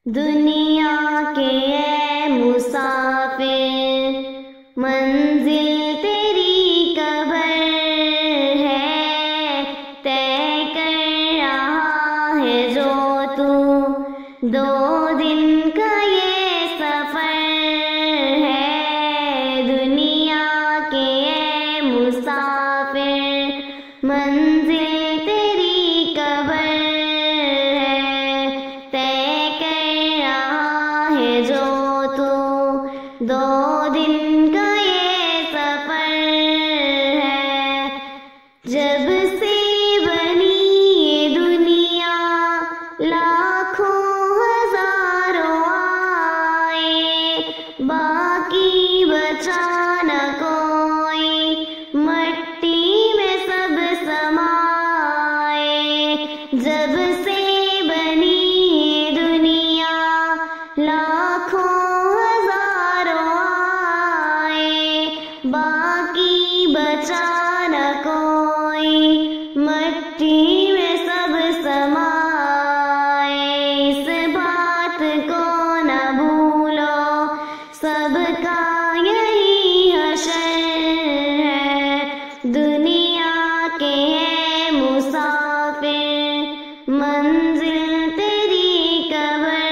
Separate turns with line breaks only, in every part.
دنیا کے اے مسافر منزل تیری قبر ہے، طے کر رہا ہے جو تو 2 دن کا یہ سفر ہے۔ دنیا کے اے مسافر منزل تیری قبر ہے، طے کر رہا ہے جو تو 2 دن کا یہ سفر ہے۔ جب سے بنی یہ دنیا لاکھوں ہزاروں آئے، باقی بچا نہ کوئی، مٹی میں سب سمائے۔ جب سے بنی یہ دنیا لاکھوں ہزاروں آئے، باقی بچا نہ کوئی، مٹی میں سب سمائے۔ اس بات کو نہ بھولو، سب کا یہی حشر ہے۔ دنیا کے ہے مسافر منزل تیری قبر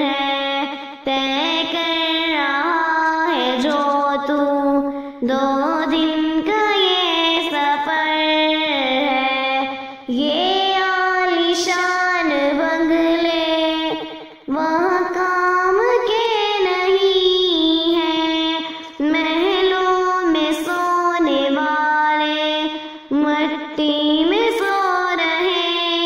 ہے، طے کر رہا ہے جو تو 2 دن کا یہ سفر ہے۔ یہ عالیشان بنگلے وہاں کام کے نہیں ہیں، محلوں میں سونے والے مٹی میں سو رہے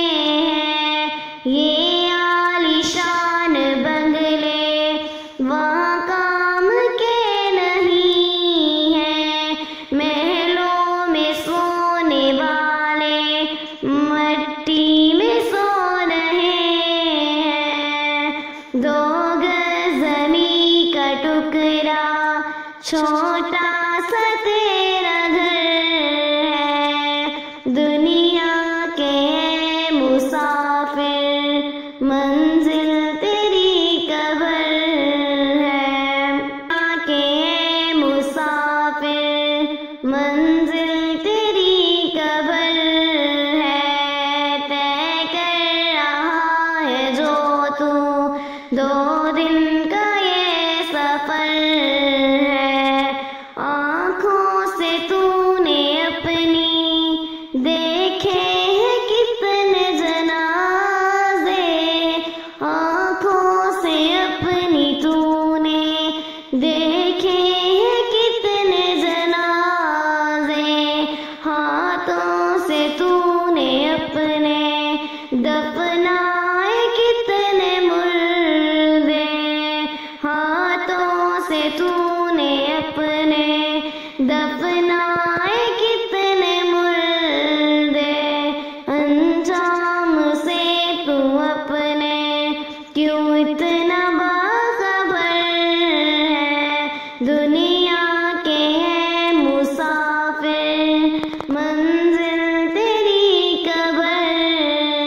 ہیں۔ یہ عالیشان بنگلے وہاں کام کے نہیں ہیں، محلوں میں سونے والے مٹی میں سو رہے ہیں۔ 2 گز زمین کا ٹکڑا چھوٹا سا تیرا گھر ہے۔ دنیا کے ہے مسافر منزل تیری قبر ہے۔ دنیا کے ہے مسافر منزل تیری قبر ہے، طے کر رہا ہے جو تو 2 دن کا یہ سفر ہے۔ آنکھوں سے تو نے اپنی دیکھے ہیں کتنے جنازے، آنکھوں سے اپنی تو نے دیکھے ہیں کتنے جنازے، ہاتھوں سے تو نے اپنے دفنائے کتنے مردے، ہاتھوں سے تو نے اپنے دفنائے کتنے مردے۔ انجام سے تو اپنے کیوں اتنا باخبر ہے۔ دنیا کے ہے مسافر منزل تیری قبر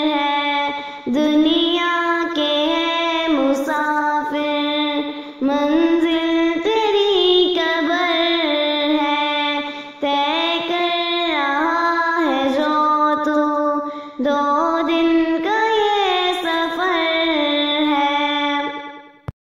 ہے۔ دنیا کے ہے مسافر منزل